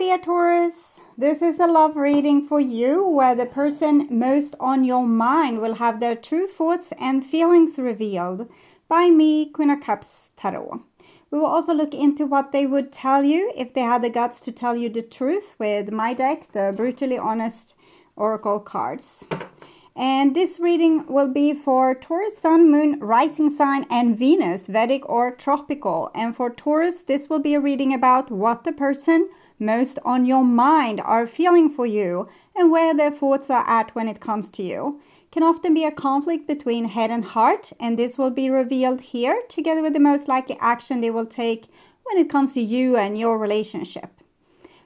dear Taurus. This is a love reading for you where the person most on your mind will have their true thoughts and feelings revealed by me, Queen of Cups Tarot. We will also look into what they would tell you if they had the guts to tell you the truth with my deck, the Brutally Honest Oracle cards. And this reading will be for Taurus, Sun, Moon, Rising Sign, and Venus, Vedic or Tropical. And for Taurus, this will be a reading about what the person most on your mind are feeling for you and where their thoughts are at when it comes to you. Can often be a conflict between head and heart, and this will be revealed here together with the most likely action they will take when it comes to you and your relationship.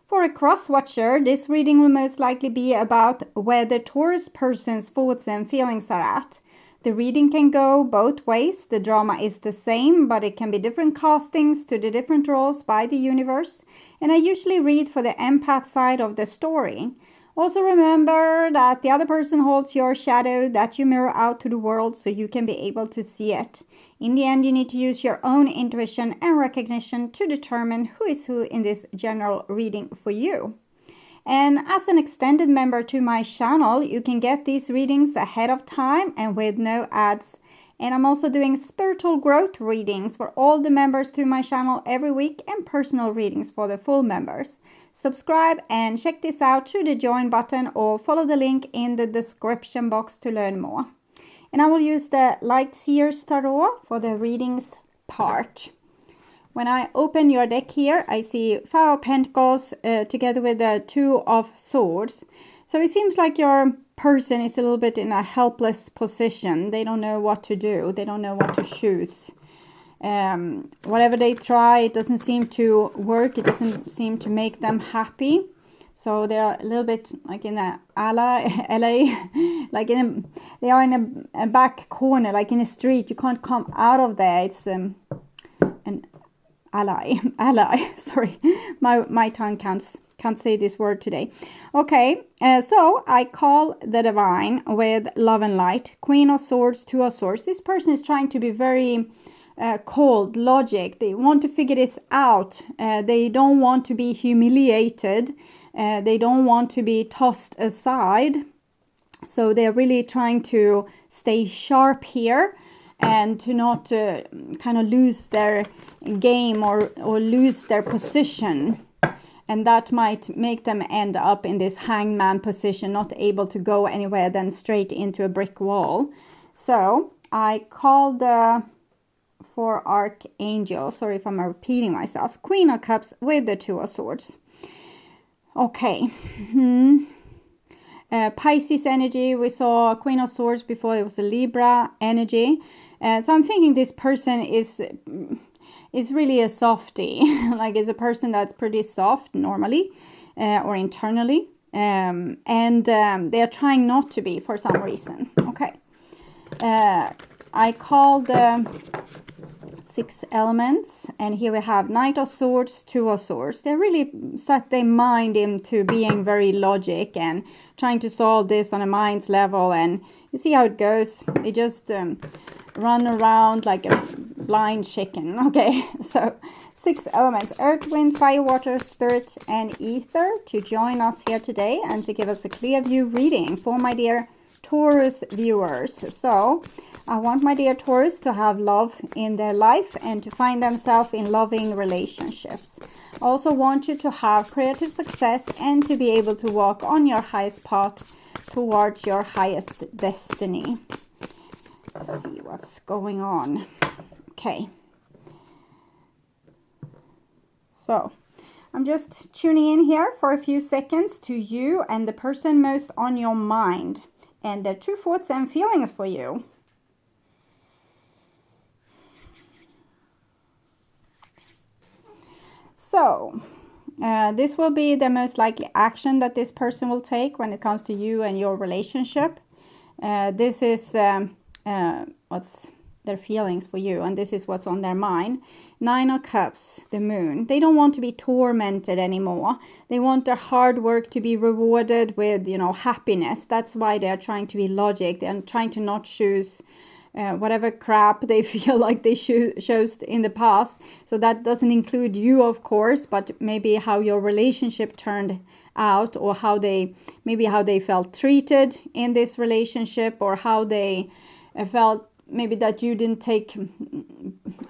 For a cross-watcher, this reading will most likely be about where the Taurus person's thoughts and feelings are at. The reading can go both ways. The drama is the same, but it can be different castings to the different roles by the universe. And I usually read for the empath side of the story. Also remember that the other person holds your shadow that you mirror out to the world so you can be able to see it. In the end, you need to use your own intuition and recognition to determine who is who in this general reading for you. And as an extended member to my channel, you can get these readings ahead of time and with no ads. And I'm also doing spiritual growth readings for all the members to my channel every week and personal readings for the full members. Subscribe and check this out through the join button or follow the link in the description box to learn more. And I will use the Light SEER'S Tarot for the readings part. When I open your deck here, I see Five of Pentacles together with the Two of Swords. So it seems like your person is a little bit in a helpless position. They don't know what to do. They don't know what to choose. Whatever they try, it doesn't seem to work. It doesn't seem to make them happy. So they're a little bit like in a LA, like they are in a back corner, like in a street. You can't come out of there. It's an ally. Sorry, my tongue can't say this word today. Okay, so I call the divine with love and light. Queen of Swords, Two of Swords. This person is trying to be very cold, logic. They want to figure this out. They don't want to be humiliated. They don't want to be tossed aside. So they're really trying to stay sharp here and to not kind of lose their game or lose their position. And that might make them end up in this hangman position, not able to go anywhere, then straight into a brick wall. So I call the four archangels, sorry if I'm repeating myself, Queen of Cups with the Two of Swords. Okay. Pisces energy, we saw Queen of Swords before, it was a Libra energy. So I'm thinking this person is really a softie. Like it's a person that's pretty soft normally or internally. And they are trying not to be for some reason. Okay. I call the six elements, and here we have Knight of Swords, Two of Swords. They really set their mind into being very logic and trying to solve this on a mind's level, and you see how it goes. They just run around like a blind chicken. Okay, so six elements: earth, wind, fire, water, spirit, and ether to join us here today and to give us a clear view reading for my dear Taurus viewers. So I want my dear Taurus to have love in their life and to find themselves in loving relationships. I also want you to have creative success and to be able to walk on your highest path towards your highest destiny. Let's see what's going on. Okay. So I'm just tuning in here for a few seconds to you and the person most on your mind and their true thoughts and feelings for you. So, this will be the most likely action that this person will take when it comes to you and your relationship. This is what's their feelings for you, and this is what's on their mind. Nine of Cups, the Moon. They don't want to be tormented anymore. They want their hard work to be rewarded with, happiness. That's why they're trying to be logic. They're trying to not choose whatever crap they feel like they chose in the past. So that doesn't include you, of course, but maybe how your relationship turned out, or how they felt treated in this relationship, or how they felt maybe that you didn't take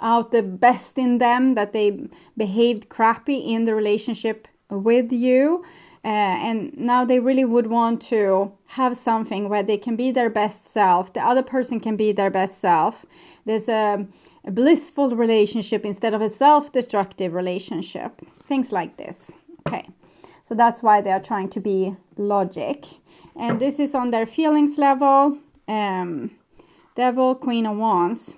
out the best in them, that they behaved crappy in the relationship with you. And now they really would want to have something where they can be their best self. The other person can be their best self. There's a blissful relationship instead of a self-destructive relationship. Things like this. Okay. So that's why they are trying to be logic. And this is on their feelings level. Devil, Queen of Wands.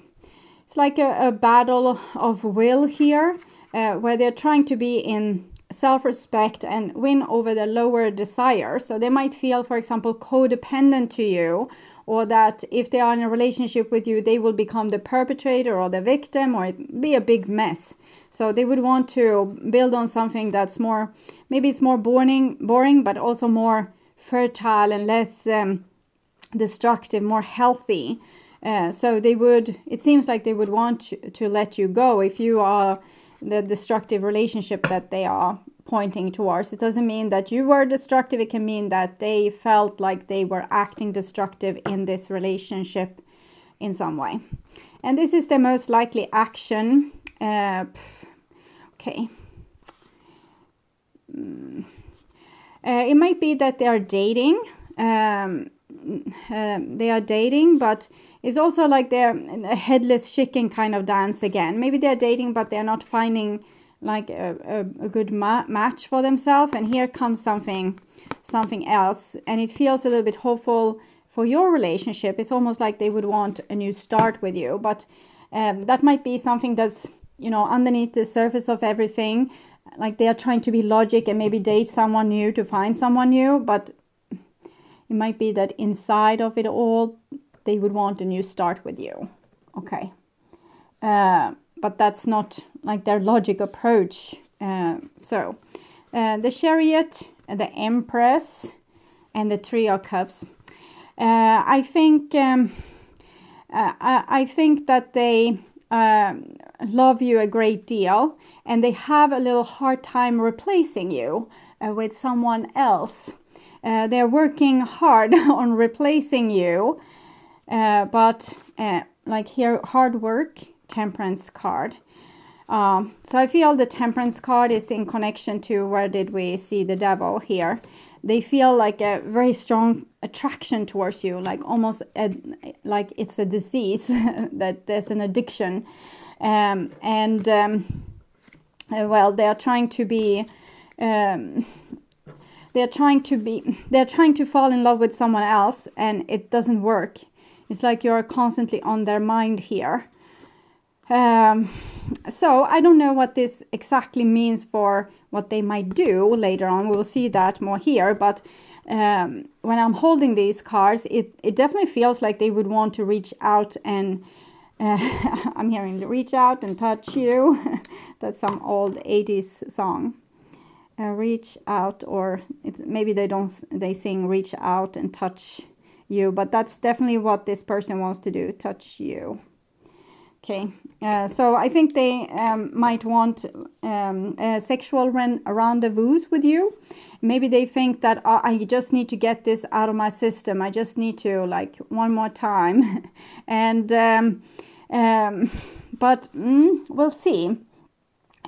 It's like a battle of will here, where they're trying to be in self-respect and win over their lower desires. So they might feel, for example, codependent to you, or that if they are in a relationship with you, they will become the perpetrator or the victim, or it be a big mess. So they would want to build on something that's more, maybe it's more boring, but also more fertile and less destructive, more healthy. So they would, it seems like they would want to let you go if you are the destructive relationship that they are pointing towards. It doesn't mean that you were destructive. It can mean that they felt like they were acting destructive in this relationship in some way. And this is the most likely action. Okay. It might be that they are dating. They are dating, but it's also like they're a headless chicken kind of dance again. Maybe they're dating, but they're not finding like a good match for themselves. And here comes something else. And it feels a little bit hopeful for your relationship. It's almost like they would want a new start with you. But that might be something that's, you know, underneath the surface of everything. Like they are trying to be logic and maybe date someone new to find someone new. But it might be that inside of it all, they would want a new start with you. Okay. But that's not like their logic approach. So the Chariot, the Empress, and the Three of Cups. I think that they love you a great deal, and they have a little hard time replacing you with someone else. They're working hard on replacing you. But like here, hard work, Temperance card. So I feel the Temperance card is in connection to where did we see the Devil here. They feel like a very strong attraction towards you, like almost like it's a disease, that there's an addiction. Well, they are trying to be... they're trying to fall in love with someone else, and it doesn't work. It's like you're constantly on their mind here. So I don't know what this exactly means for what they might do later on. We'll see that more here. But when I'm holding these cards, it definitely feels like they would want to reach out and... I'm hearing the reach out and touch you. That's some old 80s song. Reach out, or maybe they sing reach out and touch you, but that's definitely what this person wants to do, touch you. Okay, so I think they might want a sexual rendezvous with you. Maybe they think that I just need to get this out of my system. I just need to, like, one more time. And but we'll see.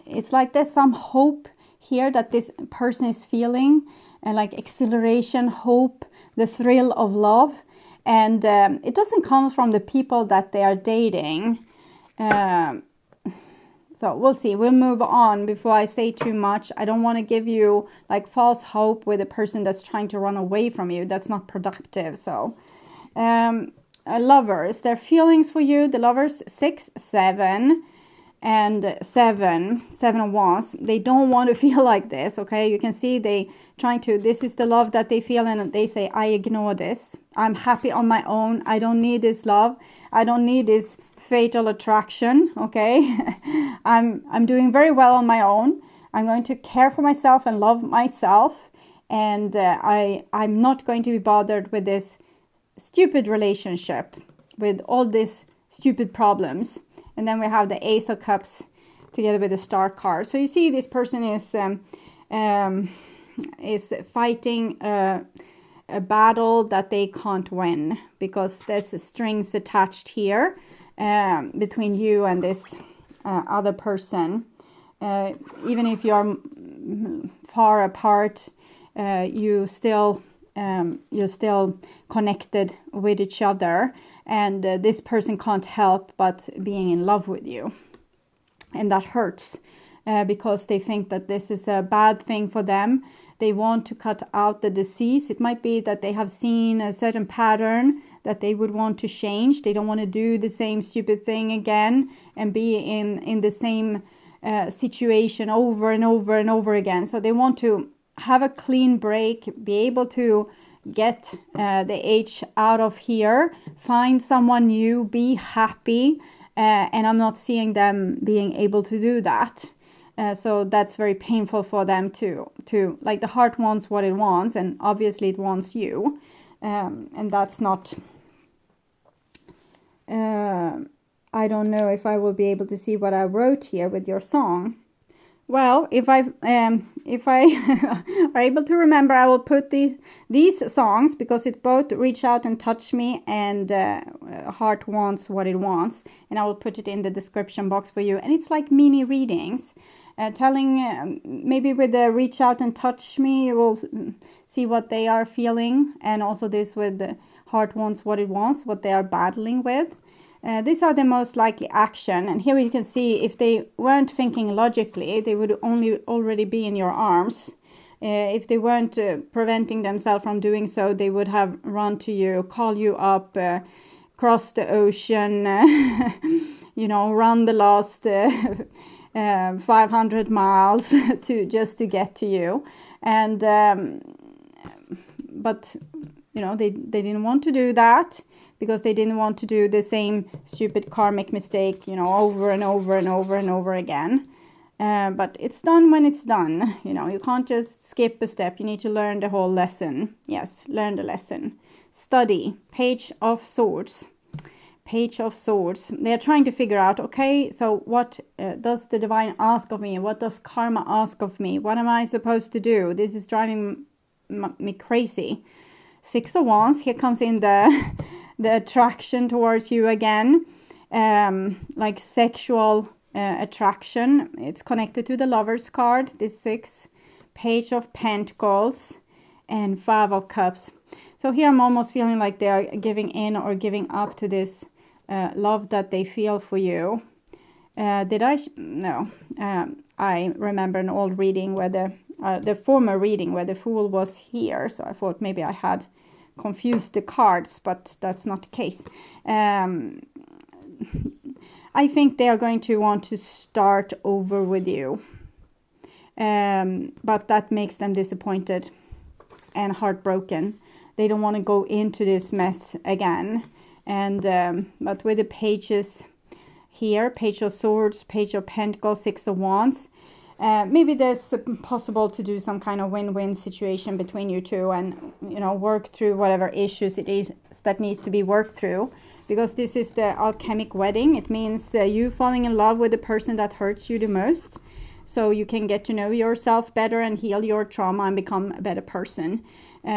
It's like there's some hope here that this person is feeling, and like exhilaration, hope, the thrill of love. And it doesn't come from the people that they are dating. So we'll see. We'll move on before I say too much. I don't want to give you like false hope with a person that's trying to run away from you. That's not productive. So lovers, their feelings for you, the lovers, 6, 7 and 7 of Wands. They don't want to feel like this. Okay, you can see they trying to, this is the love that they feel, and they say, I ignore this. I'm happy on my own. I don't need this love. I don't need this fatal attraction. Okay, I'm doing very well on my own. I'm going to care for myself and love myself, and I'm not going to be bothered with this stupid relationship, with all this stupid problems. And then we have the Ace of Cups together with the Star card. So you see this person is fighting a battle that they can't win, because there's strings attached here between you and this other person. Even if you're far apart, you're still connected with each other, and this person can't help but being in love with you, and that hurts because they think that this is a bad thing for them. They want to cut out the disease. It might be that they have seen a certain pattern that they would want to change. They don't want to do the same stupid thing again and be in the same situation over and over and over again. So they want to have a clean break, be able to get the H out of here, find someone new, be happy, and I'm not seeing them being able to do that. So that's very painful for them too. Like, the heart wants what it wants, and obviously it wants you, and that's not. I don't know if I will be able to see what I wrote here with your song. Well, if I are able to remember, I will put these songs, because it both Reach Out and Touch Me and Heart Wants What It Wants, and I will put it in the description box for you. And it's like mini readings, telling maybe with the Reach Out and Touch Me, you will see what they are feeling, and also this with the Heart Wants What It Wants, what they are battling with. These are the most likely action, and here we can see if they weren't thinking logically, they would already be in your arms. If they weren't preventing themselves from doing so, they would have run to you, call you up, cross the ocean, run the last 500 miles just to get to you. And but they didn't want to do that, because they didn't want to do the same stupid karmic mistake, over and over and over and over again. But it's done when it's done. You can't just skip a step. You need to learn the whole lesson. Yes, learn the lesson. Study. Page of Swords. Page of Swords. They're trying to figure out, okay, so what does the divine ask of me? What does karma ask of me? What am I supposed to do? This is driving me crazy. Six of Wands. Here comes in the attraction towards you again, like sexual attraction. It's connected to the Lover's card, this 6. Page of Pentacles and 5 of Cups. So here I'm almost feeling like they are giving in or giving up to this love that they feel for you. No. I remember an old reading where the former reading where the Fool was here, so I thought maybe I had confused the cards, but that's not the case. I think they are going to want to start over with you, but that makes them disappointed and heartbroken. They don't want to go into this mess again. And but with the pages here, Page of Swords, Page of Pentacles, 6 of Wands, maybe there's possible to do some kind of win-win situation between you two, and work through whatever issues it is that needs to be worked through, because this is the alchemic wedding. It means you falling in love with the person that hurts you the most, so you can get to know yourself better and heal your trauma and become a better person.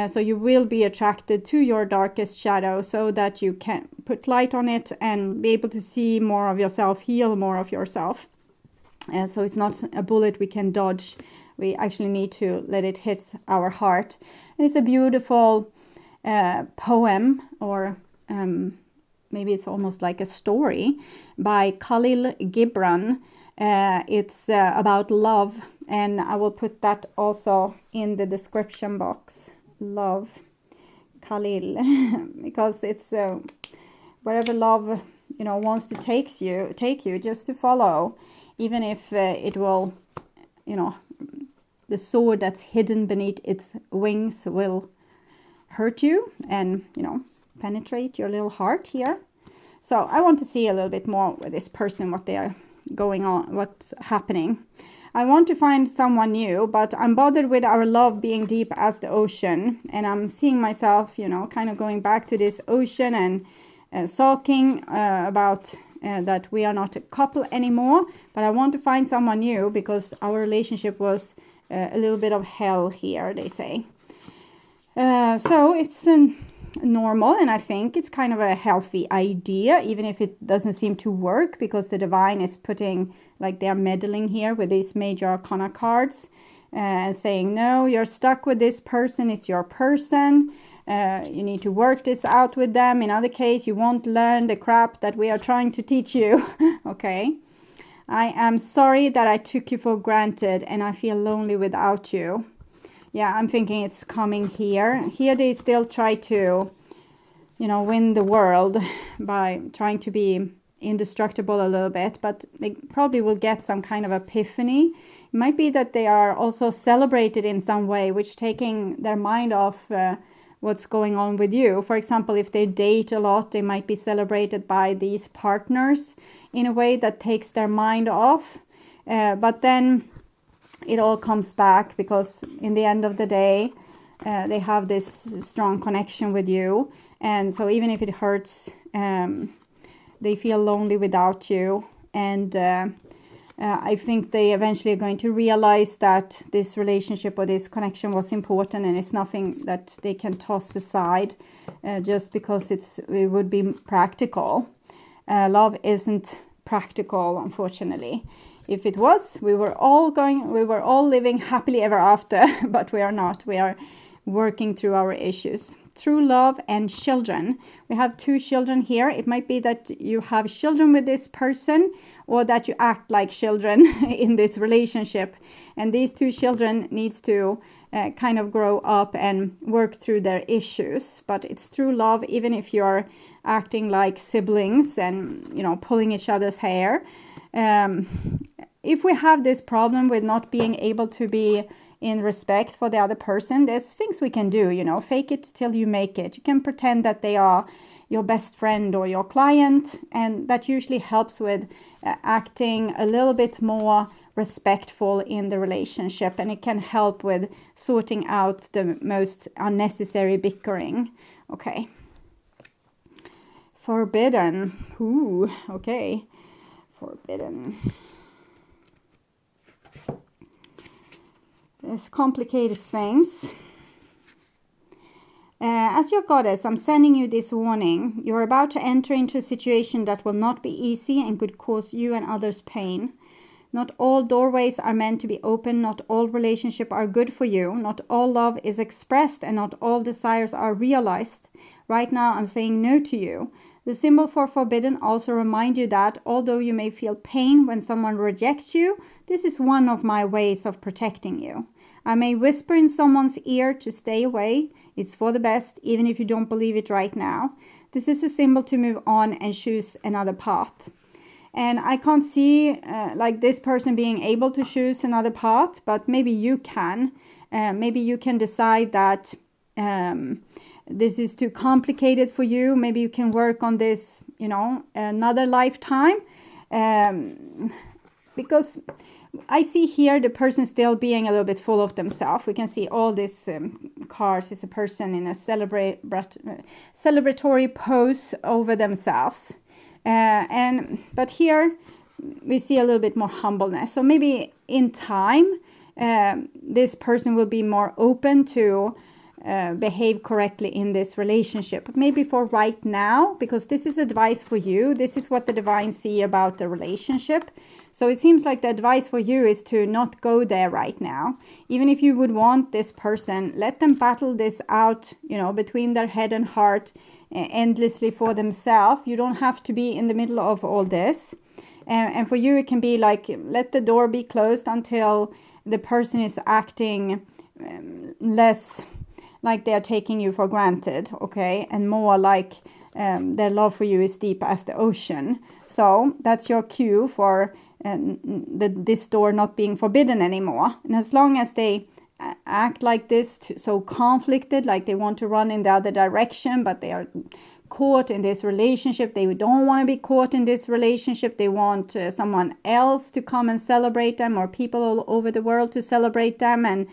So you will be attracted to your darkest shadow, so that you can put light on it and be able to see more of yourself, heal more of yourself. So it's not a bullet we can dodge. We actually need to let it hit our heart. And it's a beautiful poem, or maybe it's almost like a story, by Khalil Gibran. It's about love, and I will put that also in the description box. Love, Khalil, because it's wherever love wants to take you, just to follow. Even if it will, the sword that's hidden beneath its wings will hurt you and, penetrate your little heart here. So I want to see a little bit more with this person, what they are going on, what's happening. I want to find someone new, but I'm bothered with our love being deep as the ocean. And I'm seeing myself, kind of going back to this ocean and sulking about that we are not a couple anymore, but I want to find someone new because our relationship was a little bit of hell here, they say. So it's normal, and I think it's kind of a healthy idea, even if it doesn't seem to work, because the divine is putting, like, they're meddling here with these major arcana cards and saying, no, you're stuck with this person, it's your person, you need to work this out with them. In other case, you won't learn the crap that we are trying to teach you. Okay, I am sorry that I took you for granted and I feel lonely without you. Yeah, I'm thinking it's coming here. Here they still try to, you know, win the world by trying to be indestructible a little bit, but they probably will get some kind of epiphany. It might be that they are also celebrated in some way, which taking their mind off what's going on with you. For example, if they date a lot, they might be celebrated by these partners in a way that takes their mind off. But then it all comes back, because in the end of the day, they have this strong connection with you. And so even if it hurts, they feel lonely without you. And I think they eventually are going to realize that this relationship or this connection was important, and it's nothing that they can toss aside just because it would be practical. Love isn't practical, unfortunately. If it was, we were all living happily ever after, but we are not. We are working through our issues. True love and children. We have 2 children here. It might be that you have children with this person, or that you act like children in this relationship. And these 2 children needs to kind of grow up and work through their issues. But it's true love, even if you're acting like siblings and, you know, pulling each other's hair. If we have this problem with not being able to be in respect for the other person, there's things we can do, you know, fake it till you make it. You can pretend that they are your best friend or your client, and that usually helps with acting a little bit more respectful in the relationship, and it can help with sorting out the most unnecessary bickering. Okay. Forbidden. Ooh, okay. Forbidden. There's complicated things. As your goddess, I'm sending you this warning. You're about to enter into a situation that will not be easy and could cause you and others pain. Not all doorways are meant to be open. Not all relationships are good for you. Not all love is expressed, and not all desires are realized. Right now, I'm saying no to you. The symbol for forbidden also reminds you that although you may feel pain when someone rejects you, this is one of my ways of protecting you. I may whisper in someone's ear to stay away. It's for the best, even if you don't believe it right now. This is a symbol to move on and choose another path. And I can't see like this person being able to choose another path, but maybe you can. Maybe you can decide that this is too complicated for you. Maybe you can work on this, you know, another lifetime. Because I see here the person still being a little bit full of themselves. We can see all these cards is a person in a celebratory pose over themselves. But here we see a little bit more humbleness. So maybe in time, this person will be more open to behave correctly in this relationship. But maybe for right now, because this is advice for you, this is what the divine see about the relationship. So it seems like the advice for you is to not go there right now. Even if you would want this person, let them battle this out, you know, between their head and heart endlessly for themselves. You don't have to be in the middle of all this. And for you, it can be like, let the door be closed until the person is acting less like they're taking you for granted, okay? And more like their love for you is deep as the ocean. So that's your cue for this door not being forbidden anymore. And as long as they act like this, so conflicted, like they want to run in the other direction, but they are caught in this relationship. They don't want to be caught in this relationship. They want someone else to come and celebrate them, or people all over the world to celebrate them, and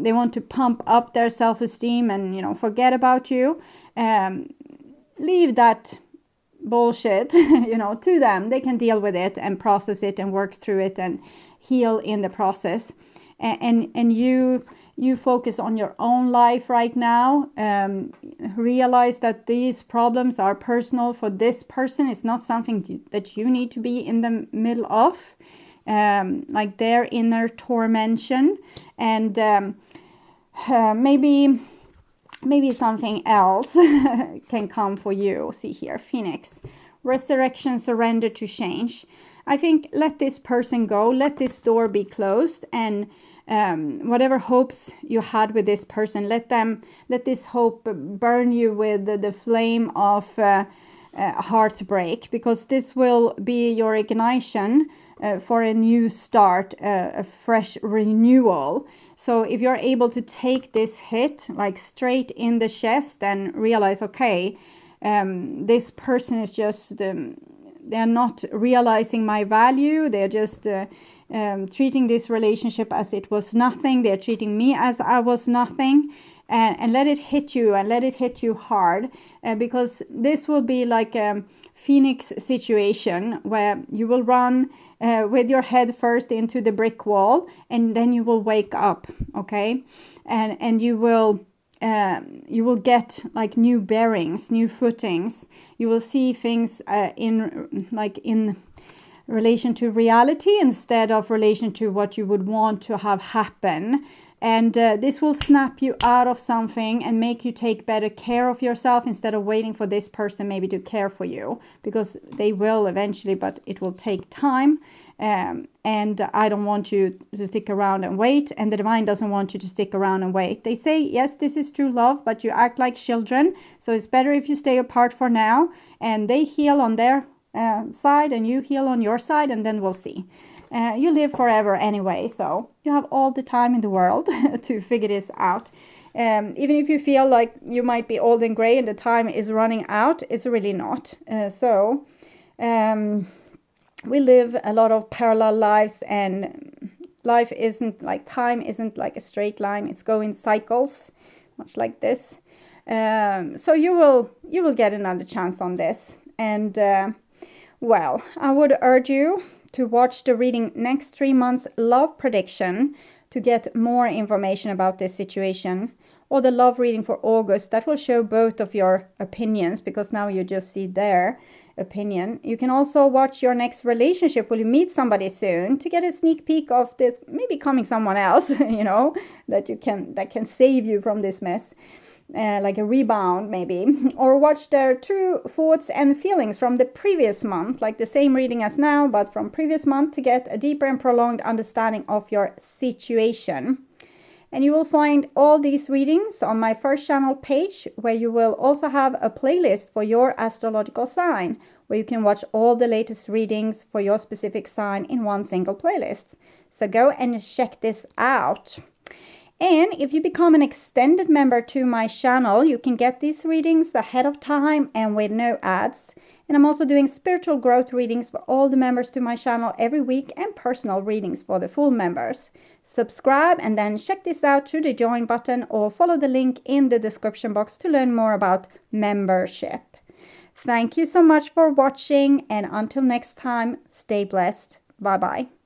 they want to pump up their self-esteem and, you know, forget about you. leave that bullshit, you know, to them. They can deal with it and process it and work through it and heal in the process. And you focus on your own life right now. Realize that these problems are personal for this person. It's not something that you need to be in the middle of, like their inner tormentation. And maybe something else can come for you. See here, Phoenix. Resurrection, surrender to change. I think let this person go. Let this door be closed. And whatever hopes you had with this person, let this hope burn you with the flame of heartbreak. Because this will be your ignition for a new start, a fresh renewal. So if you're able to take this hit like straight in the chest and realize, okay, this person is just, they're not realizing my value. They're just treating this relationship as it was nothing. They're treating me as I was nothing. And let it hit you, and let it hit you hard, because this will be like a Phoenix situation where you will run with your head first into the brick wall, and then you will wake up, okay? And you will get like new bearings, new footings. You will see things in relation to reality instead of relation to what you would want to have happen. And this will snap you out of something and make you take better care of yourself instead of waiting for this person maybe to care for you, because they will eventually, but it will take time. And I don't want you to stick around and wait, and the divine doesn't want you to stick around and wait. They say, yes, this is true love, but you act like children, so it's better if you stay apart for now, and they heal on their side and you heal on your side, and then we'll see. You live forever anyway, so you have all the time in the world to figure this out. Even if you feel like you might be old and gray and the time is running out, it's really not. We live a lot of parallel lives, and life isn't like, time isn't like a straight line. It's going cycles, much like this. So you will get another chance on this. And well, I would urge you to watch the reading next 3 months love prediction to get more information about this situation, or the love reading for August that will show both of your opinions, because now you just see their opinion. You can also watch your next relationship. Will you meet somebody soon, to get a sneak peek of this maybe coming someone else, you know, that can save you from this mess. Like a rebound maybe, or watch their true thoughts and feelings from the previous month, like the same reading as now, but from previous month, to get a deeper and prolonged understanding of your situation. And you will find all these readings on my first channel page, where you will also have a playlist for your astrological sign, where you can watch all the latest readings for your specific sign in one single playlist. So go and check this out. And if you become an extended member to my channel, you can get these readings ahead of time and with no ads. And I'm also doing spiritual growth readings for all the members to my channel every week, and personal readings for the full members. Subscribe and then check this out through the join button, or follow the link in the description box to learn more about membership. Thank you so much for watching, and until next time, stay blessed. Bye bye.